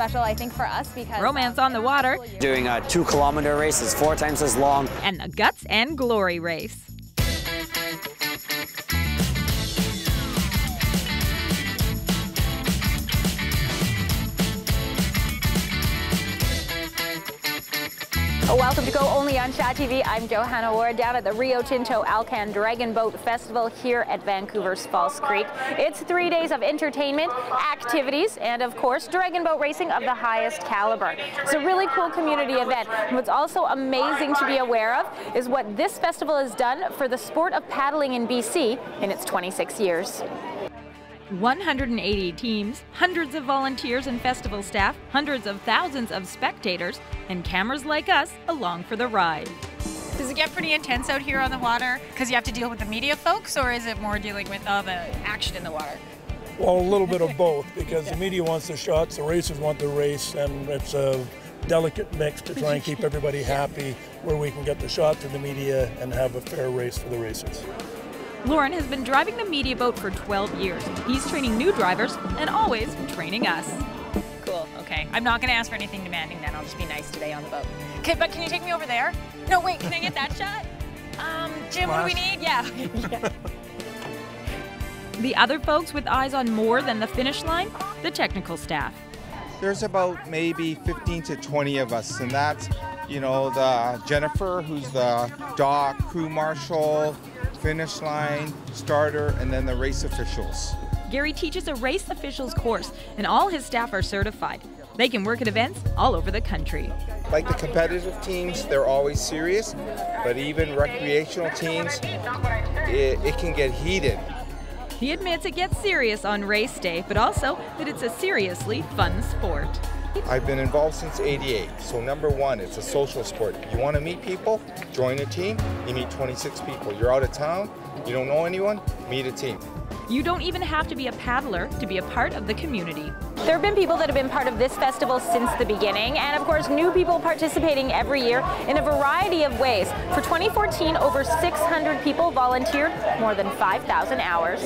special, I think, for us because romance on the water, doing a 2-kilometer race is 4 times as long, and the guts and glory race. Welcome to Go Only on Shot TV. I'm Johanna Ward down at the Rio Tinto Alcan Dragon Boat Festival here at Vancouver's False Creek. It's 3 days of entertainment, activities, and of course, dragon boat racing of the highest caliber. It's a really cool community event. And what's also amazing to be aware of is what this festival has done for the sport of paddling in BC in its 26 years. 180 teams, hundreds of volunteers and festival staff, hundreds of thousands of spectators, and cameras like us along for the ride. Does it get pretty intense out here on the water because you have to deal with the media folks, or is it more dealing with all the action in the water? Well, a little bit of both, because the media wants the shots, the racers want the race, and it's a delicate mix to try and keep everybody happy where we can get the shots of the media and have a fair race for the racers. Lauren has been driving the media boat for 12 years. He's training new drivers and always training us. Cool, okay. I'm not gonna ask for anything demanding then, I'll just be nice today on the boat. Okay, but can you take me over there? No, wait, can I get that shot? Jim, what do we need? Yeah. The other folks with eyes on more than the finish line, the technical staff. There's about maybe 15 to 20 of us, and that's, you know, the Jennifer, who's the dock, crew marshal, finish line, starter, and then the race officials. Gary teaches a race officials course, and all his staff are certified. They can work at events all over the country. Like the competitive teams, they're always serious, but even recreational teams, it can get heated. He admits it gets serious on race day, but also that it's a seriously fun sport. I've been involved since '88, so number one, it's a social sport. You want to meet people, join a team, you meet 26 people. You're out of town, you don't know anyone, meet a team. You don't even have to be a paddler to be a part of the community. There have been people that have been part of this festival since the beginning, and of course new people participating every year in a variety of ways. For 2014, over 600 people volunteered, more than 5,000 hours.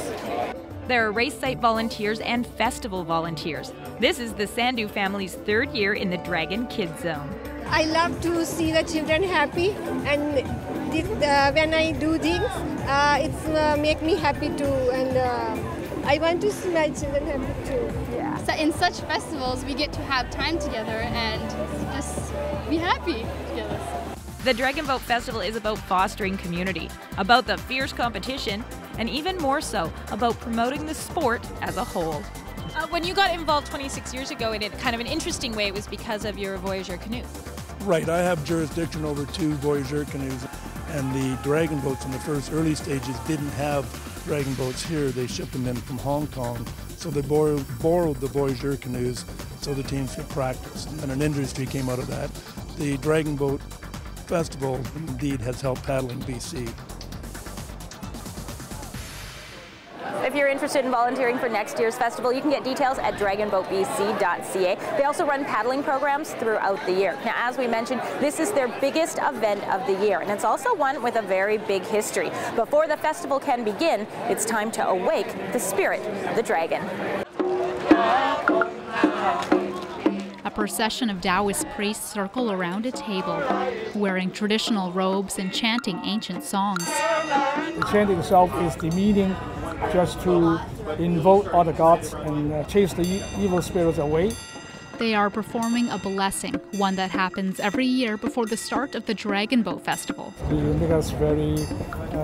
There are race site volunteers and festival volunteers. This is the Sandu family's 3rd year in the Dragon Kids Zone. I love to see the children happy, and when I do things, it's make me happy too, and I want to see my children happy too. Yeah. So in such festivals, we get to have time together and just be happy together. The Dragon Boat Festival is about fostering community, about the fierce competition, and even more so, about promoting the sport as a whole. When you got involved 26 years ago in it, kind of an interesting way, it was because of your Voyageur canoe. Right, I have jurisdiction over 2 Voyageur canoes, and the dragon boats in the first early stages didn't have dragon boats here. They shipped them in from Hong Kong, so they borrowed the Voyageur canoes so the teams could practice, and an industry came out of that. The Dragon Boat Festival indeed has helped paddling BC. If you're interested in volunteering for next year's festival, you can get details at dragonboatbc.ca. They also run paddling programs throughout the year. Now, as we mentioned, this is their biggest event of the year, and it's also one with a very big history. Before the festival can begin, it's time to awake the spirit of the dragon. A procession of Taoist priests circle around a table, wearing traditional robes and chanting ancient songs. The chanting itself is the meaning just to invoke all the gods and chase the evil spirits away. They are performing a blessing, one that happens every year before the start of the Dragon Boat Festival. They make us very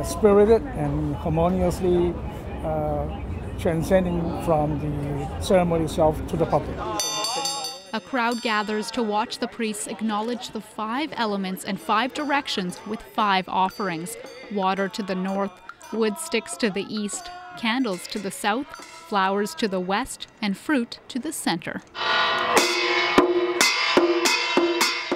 spirited and harmoniously transcending from the ceremony itself to the public. A crowd gathers to watch the priests acknowledge the 5 elements and 5 directions with 5 offerings. Water to the north, wood sticks to the east, candles to the south, flowers to the west, and fruit to the center.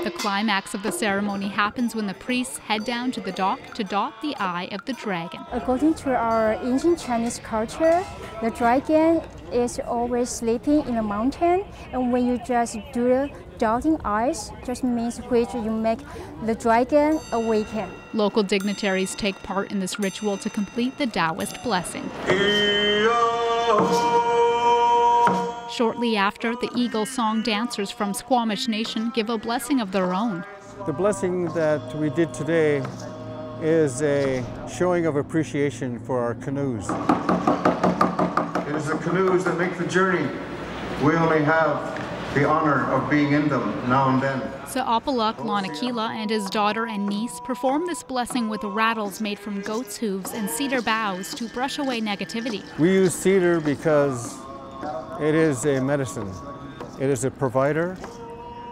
The climax of the ceremony happens when the priests head down to the dock to dot the eye of the dragon. According to our ancient Chinese culture, the dragon is always sleeping in a mountain, and when you just do the dotting eyes, just means which you make the dragon awaken. Local dignitaries take part in this ritual to complete the Taoist blessing. Shortly after, the Eagle Song dancers from Squamish Nation give a blessing of their own. The blessing that we did today is a showing of appreciation for our canoes. It is the canoes that make the journey. We only have the honor of being in them now and then. Sa'apaluk Lanakila and his daughter and niece perform this blessing with rattles made from goat's hooves and cedar boughs to brush away negativity. We use cedar because it is a medicine. It is a provider,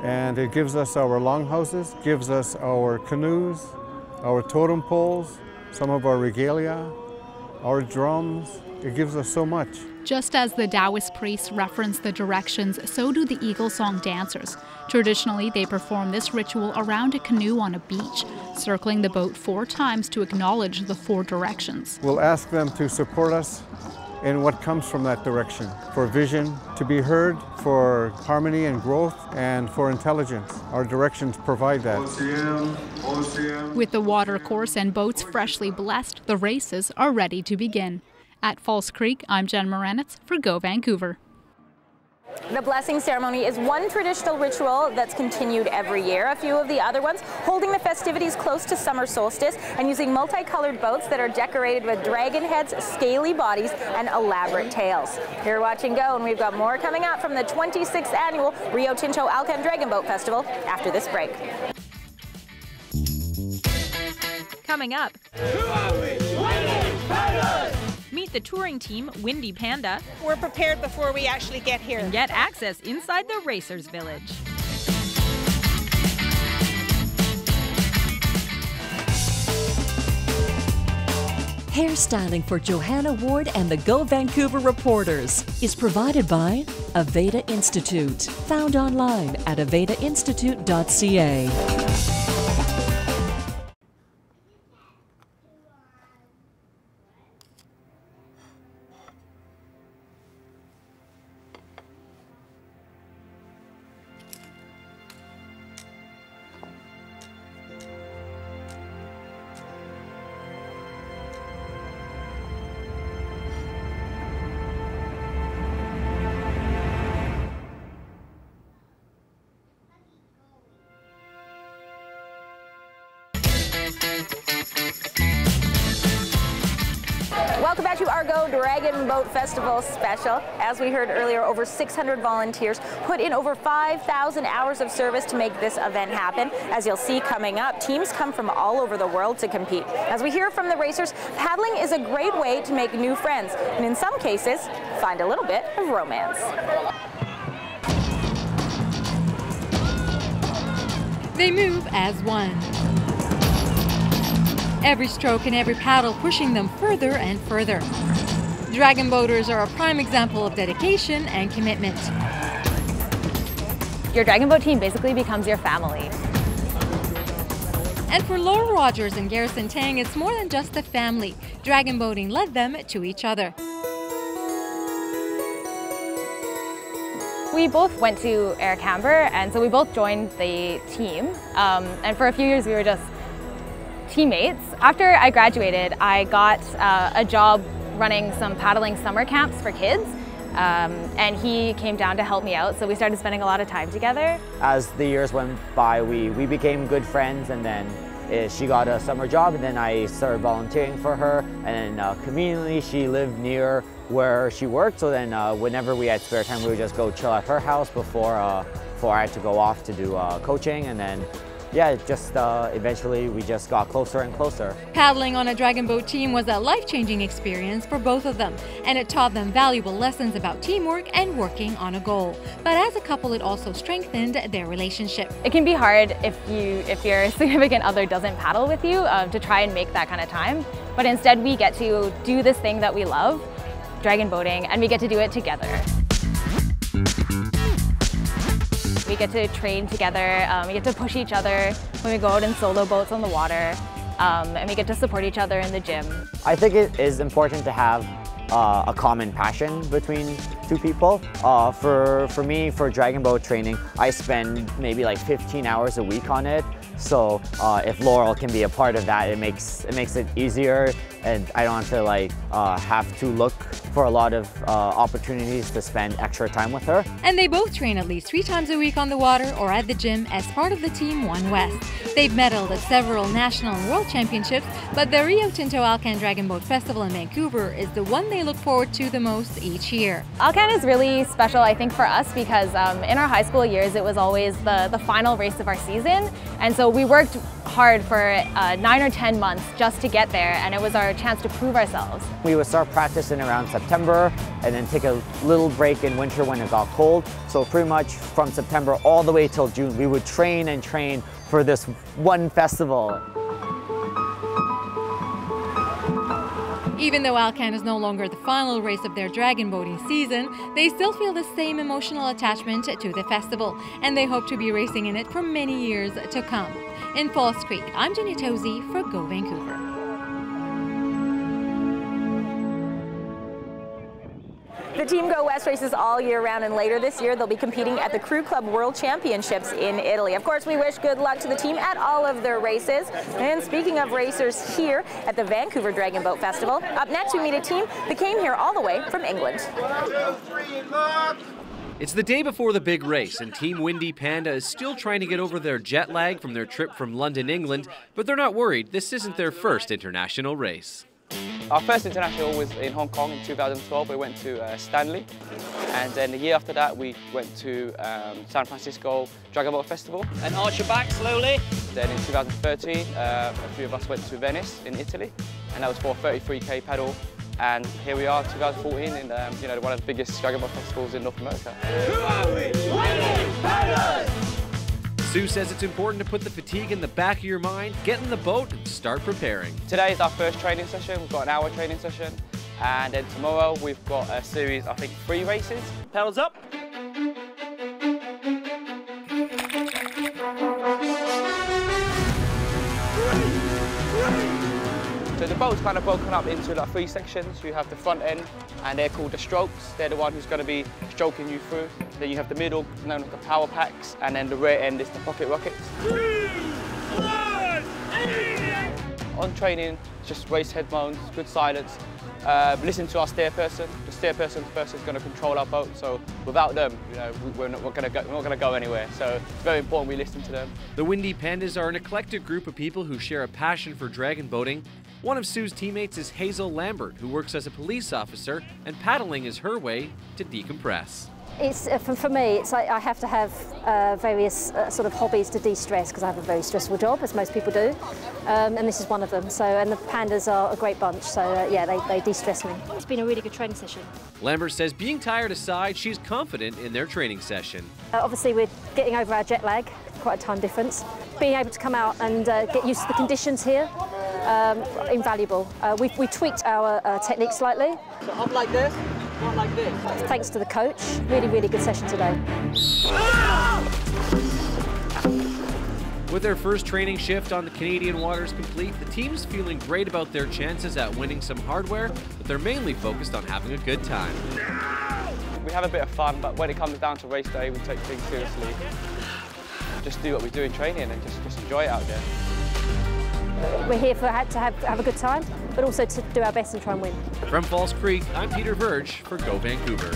and it gives us our longhouses, gives us our canoes, our totem poles, some of our regalia, our drums. It gives us so much. Just as the Taoist priests reference the directions, so do the Eagle Song dancers. Traditionally, they perform this ritual around a canoe on a beach, circling the boat 4 times to acknowledge the 4 directions. We'll ask them to support us in what comes from that direction, for vision to be heard, for harmony and growth, and for intelligence. Our directions provide that. With the water course and boats freshly blessed, the races are ready to begin. At False Creek, I'm Jen Moranitz for Go Vancouver. The blessing ceremony is one traditional ritual that's continued every year. A few of the other ones holding the festivities close to summer solstice and using multicolored boats that are decorated with dragon heads, scaly bodies, and elaborate tails. You're watching Go, and we've got more coming up from the 26th annual Rio Tinto Alcan Dragon Boat Festival after this break. Coming up. Meet the touring team, Windy Panda. We're prepared before we actually get here. And get access inside the Racers Village. Hairstyling for Johanna Ward and the Go Vancouver reporters is provided by Aveda Institute. Found online at avedainstitute.ca. Welcome back to our Go Dragon Boat Festival special. As we heard earlier, over 600 volunteers put in over 5,000 hours of service to make this event happen. As you'll see coming up, teams come from all over the world to compete. As we hear from the racers, paddling is a great way to make new friends, and in some cases, find a little bit of romance. They move as one. Every stroke and every paddle pushing them further and further. Dragon boaters are a prime example of dedication and commitment. Your dragon boat team basically becomes your family. And for Laura Rogers and Garrison Tang, it's more than just a family. Dragon boating led them to each other. We both went to Air Camber, and so we both joined the team. And for a few years we were just teammates. After I graduated, I got a job running some paddling summer camps for kids, and he came down to help me out, so we started spending a lot of time together. As the years went by, we became good friends, and then she got a summer job, and then I started volunteering for her, and then conveniently she lived near where she worked, so then whenever we had spare time we would just go chill at her house before I had to go off to do coaching, and then yeah, just eventually we just got closer and closer. Paddling on a dragon boat team was a life-changing experience for both of them, and it taught them valuable lessons about teamwork and working on a goal. But as a couple, it also strengthened their relationship. It can be hard if your significant other doesn't paddle with you to try and make that kind of time. But instead we get to do this thing that we love, dragon boating, and we get to do it together. We get to train together, we get to push each other when we go out in solo boats on the water, and we get to support each other in the gym. I think it is important to have a common passion between two people. For me, for dragon boat training, I spend maybe like 15 hours a week on it. So if Laurel can be a part of that, it makes it easier, and I don't have to like have to look for a lot of opportunities to spend extra time with her. And they both train at least 3 times a week on the water or at the gym as part of the Team One West. They've medaled at several national and world championships, but the Rio Tinto Alcan Dragon Boat Festival in Vancouver is the one they look forward to the most each year. Alcan is really special, I think, for us because in our high school years it was always the final race of our season, and so we worked hard for 9 or 10 months just to get there, and it was our chance to prove ourselves. We would start practicing around September and then take a little break in winter when it got cold. So pretty much from September all the way till June, we would train and train for this one festival. Even though Alcan is no longer the final race of their dragon boating season, they still feel the same emotional attachment to the festival, and they hope to be racing in it for many years to come. In Falls Creek, I'm Jenny Tozy for Go Vancouver. The Team Go West races all year round, and later this year they'll be competing at the Crew Club World Championships in Italy. Of course, we wish good luck to the team at all of their races. And speaking of racers here at the Vancouver Dragon Boat Festival, up next we meet a team that came here all the way from England. It's the day before the big race, and Team Windy Panda is still trying to get over their jet lag from their trip from London, England, but they're not worried. This isn't their first international race. Our first international was in Hong Kong in 2012. We went to Stanley, and then the year after that we went to San Francisco Dragon Boat Festival. And arch your back slowly. Then in 2013, a few of us went to Venice in Italy, and that was for 33k paddle. And here we are, 2014, in one of the biggest Dragon Boat festivals in North America. Sue says it's important to put the fatigue in the back of your mind, get in the boat, and start preparing. Today is our first training session. We've got an hour training session, and then tomorrow we've got a series, I think 3 races. Paddles up. So the boat's kind of broken up into like 3 sections. You have the front end, and they're called the strokes. They're the one who's going to be stroking you through. Then you have the middle, known as the power packs, and then the rear end is the pocket rockets. 3, 1, On training, just race head moans, good silence. Listen to our steer person. The steer person first is going to control our boat. So without them, we're not going to go anywhere. So it's very important we listen to them. The Windy Pandas are an eclectic group of people who share a passion for dragon boating. One of Sue's teammates is Hazel Lambert, who works as a police officer, and paddling is her way to decompress. It's, for me, it's like I have to have various sort of hobbies to de-stress because I have a very stressful job, as most people do, and this is one of them. So, and the pandas are a great bunch, so yeah, they de-stress me. It's been a really good training session. Lambert says being tired aside, she's confident in their training session. Obviously, we're getting over our jet lag, quite a time difference. Being able to come out and get used to the conditions here, invaluable. We tweaked our technique slightly. So up like this. Like this. Thanks to the coach, really, really good session today. With their first training shift on the Canadian waters complete, the team's feeling great about their chances at winning some hardware, but they're mainly focused on having a good time. We have a bit of fun, but when it comes down to race day, we take things seriously. Just do what we do in training and just enjoy it out there. We're here to have a good time, but also to do our best and try and win. From Falls Creek, I'm Peter Verge for Go Vancouver.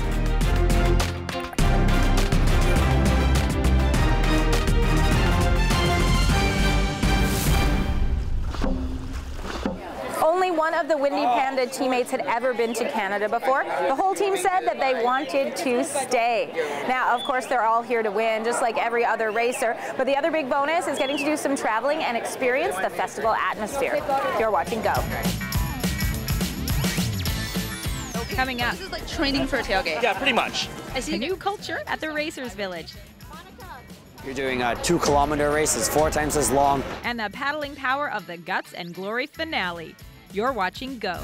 Only one of the Windy Panda teammates had ever been to Canada before. The whole team said that they wanted to stay. Now, of course, they're all here to win, just like every other racer. But the other big bonus is getting to do some traveling and experience the festival atmosphere. You're watching Go. Coming up. This is like training for a tailgate. Yeah, pretty much. I see a new culture at the Racers Village. You're doing a 2-kilometer race, it's 4 times as long. And the paddling power of the Guts and Glory finale. You're watching Go.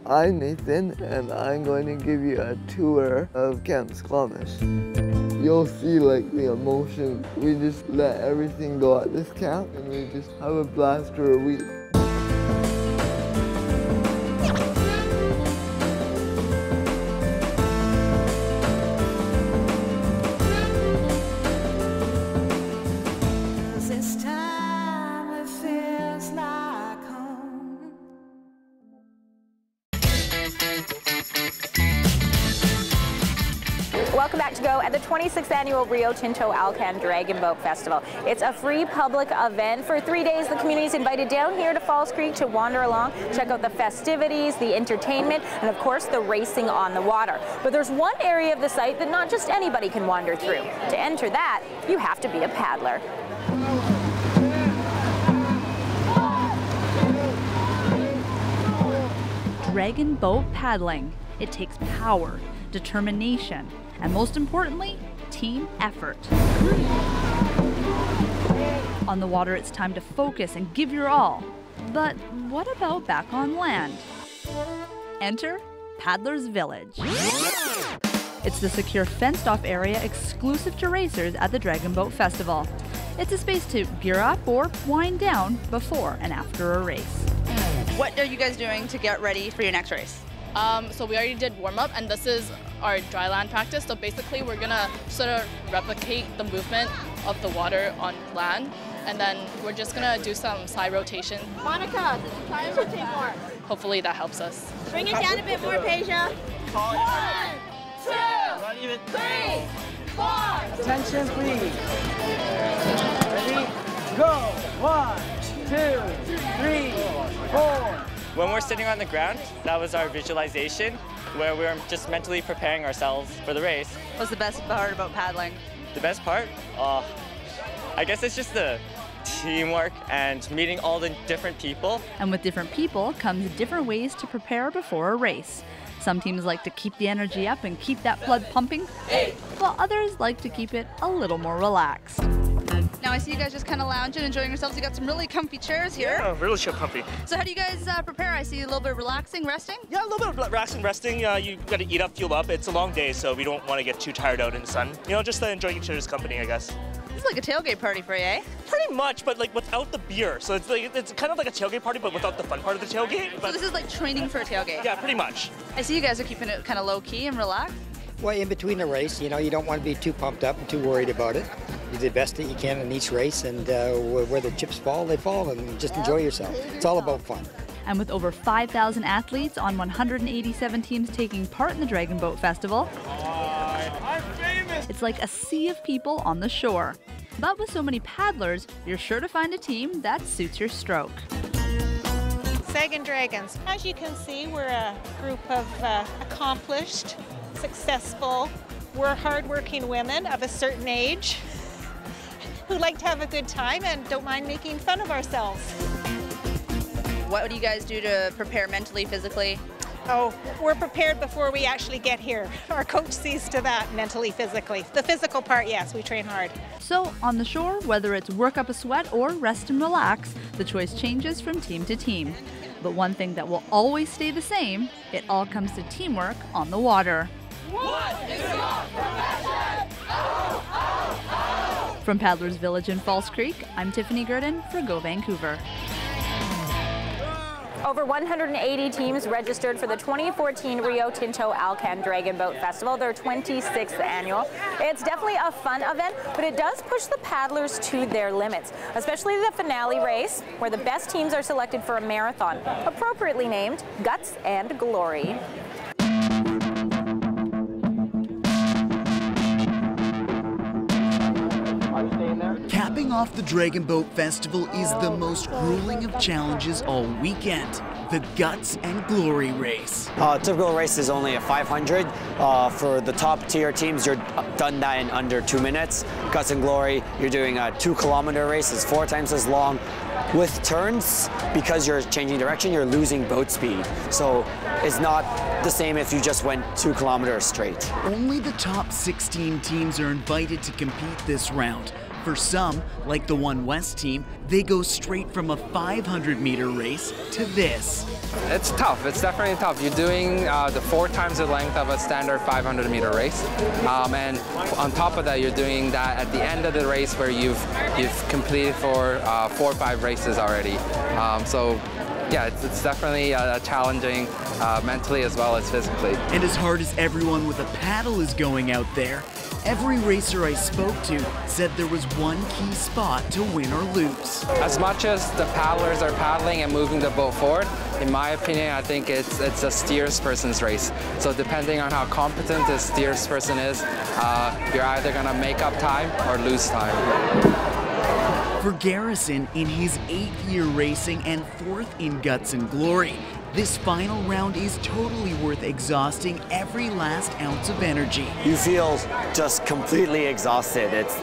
I'm Nathan, and I'm going to give you a tour of Camp Squamish. You'll see like the emotion. We just let everything go at this camp, and we just have a blast for a week. Welcome back to Go at the 26th Annual Rio Tinto Alcan Dragon Boat Festival. It's a free public event. For 3 days, the community is invited down here to Falls Creek to wander along, check out the festivities, the entertainment, and of course the racing on the water. But there's one area of the site that not just anybody can wander through. To enter that, you have to be a paddler. Dragon boat paddling. It takes power, determination, and most importantly, team effort. On the water, it's time to focus and give your all. But what about back on land? Enter Paddler's Village. It's the secure fenced-off area exclusive to racers at the Dragon Boat Festival. It's a space to gear up or wind down before and after a race. What are you guys doing to get ready for your next race? So we already did warm-up, and this is our dry land practice. So basically we're gonna sort of replicate the movement of the water on land, and then we're just gonna do some side rotation. Monica, try and rotate more. Hopefully that helps us. Bring it down a bit more, Peja. 1, 2, 3, 4. Attention, please. Ready? Go. 1, 2, 3, 4. When we're sitting on the ground, that was our visualization, where we were just mentally preparing ourselves for the race. What's the best part about paddling? The best part? I guess it's just the teamwork and meeting all the different people. And with different people comes different ways to prepare before a race. Some teams like to keep the energy up and keep that blood pumping, while others like to keep it a little more relaxed. Now I see you guys just kind of lounging, enjoying yourselves. You got some really comfy chairs here. Yeah, really comfy. So how do you guys prepare? I see a little bit of relaxing, resting? Yeah, a little bit of relaxing, resting. You got to eat up, fuel up. It's a long day, so we don't want to get too tired out in the sun. You know, just enjoying each other's company, I guess. It's like a tailgate party for you, eh? Pretty much, but like without the beer. So it's kind of like a tailgate party, but without the fun part of the tailgate. So this is like training for a tailgate? Yeah, pretty much. I see you guys are keeping it kind of low-key and relaxed. Well, in between the race, you know, you don't want to be too pumped up and too worried about it. You do the best that you can in each race, and where the chips fall, they fall, and just enjoy yourself. It's all about fun. And with over 5,000 athletes on 187 teams taking part in the Dragon Boat Festival, I'm famous. It's like a sea of people on the shore. But with so many paddlers, you're sure to find a team that suits your stroke. Sagan Dragons. As you can see, we're a group of accomplished, successful, we're hardworking women of a certain age who like to have a good time and don't mind making fun of ourselves. What do you guys do to prepare mentally, physically? Oh, we're prepared before we actually get here. Our coach sees to that mentally, physically. The physical part, yes, we train hard. So on the shore, whether it's work up a sweat or rest and relax, the choice changes from team to team. But one thing that will always stay the same, it all comes to teamwork on the water. What is your profession? Oh, oh, oh. From Paddler's Village in Falls Creek, I'm Tiffany Gurdon for Go Vancouver. Over 180 teams registered for the 2014 Rio Tinto Alcan Dragon Boat Festival, their 26th annual. It's definitely a fun event, but it does push the paddlers to their limits, especially the finale race, where the best teams are selected for a marathon, appropriately named Guts and Glory. Capping off the Dragon Boat Festival is the most grueling of challenges all weekend, the Guts and Glory race. Typical race is only a 500. For the top tier teams, you're done that in under 2 minutes. Guts and Glory, you're doing a 2-kilometer race. It's 4 times as long. With turns, because you're changing direction, you're losing boat speed. So it's not the same if you just went 2 kilometers straight. Only the top 16 teams are invited to compete this round. For some, like the One West team, they go straight from a 500-meter race to this. It's tough. It's definitely tough. You're doing the 4 times the length of a standard 500-meter race, and on top of that, you're doing that at the end of the race where you've completed for 4 or 5 races already. So yeah, it's definitely challenging mentally as well as physically. And as hard as everyone with a paddle is going out there, every racer I spoke to said there was one key spot to win or lose. As much as the paddlers are paddling and moving the boat forward, in my opinion, I think it's a steersperson's race. So depending on how competent the steersperson is, you're either going to make up time or lose time. For Garrison, in his 8th year racing and 4th in Guts and Glory, this final round is totally worth exhausting every last ounce of energy. You feel just completely exhausted. It's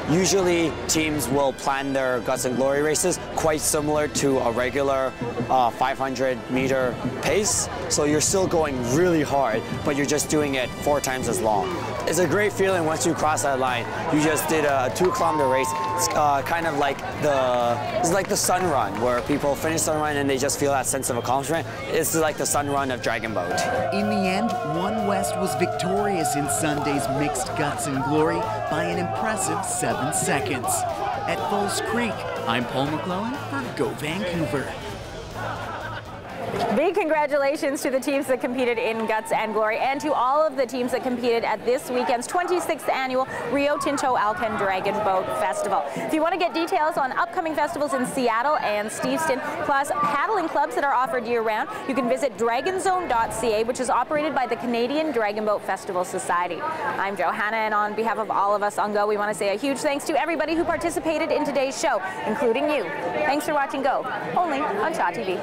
usually teams will plan their Guts and Glory races quite similar to a regular 500-meter pace. So you're still going really hard, but you're just doing it 4 times as long. It's a great feeling once you cross that line. You just did a 2-kilometer race. It's kind of like the sun run, where people finish the run and they just feel that sense of accomplishment. It's like the sun run of Dragon Boat. In the end, One West was victorious in Sunday's mixed Guts and Glory by an impressive 7 seconds. At Falls Creek, I'm Paul McClellan for Go Vancouver. Big congratulations to the teams that competed in Guts and Glory, and to all of the teams that competed at this weekend's 26th annual Rio Tinto Alcan Dragon Boat Festival. If you want to get details on upcoming festivals in Seattle and Steveston, plus paddling clubs that are offered year-round, you can visit dragonzone.ca, which is operated by the Canadian Dragon Boat Festival Society. I'm Johanna, and on behalf of all of us on Go, we want to say a huge thanks to everybody who participated in today's show, including you. Thanks for watching Go, only on Shaw TV.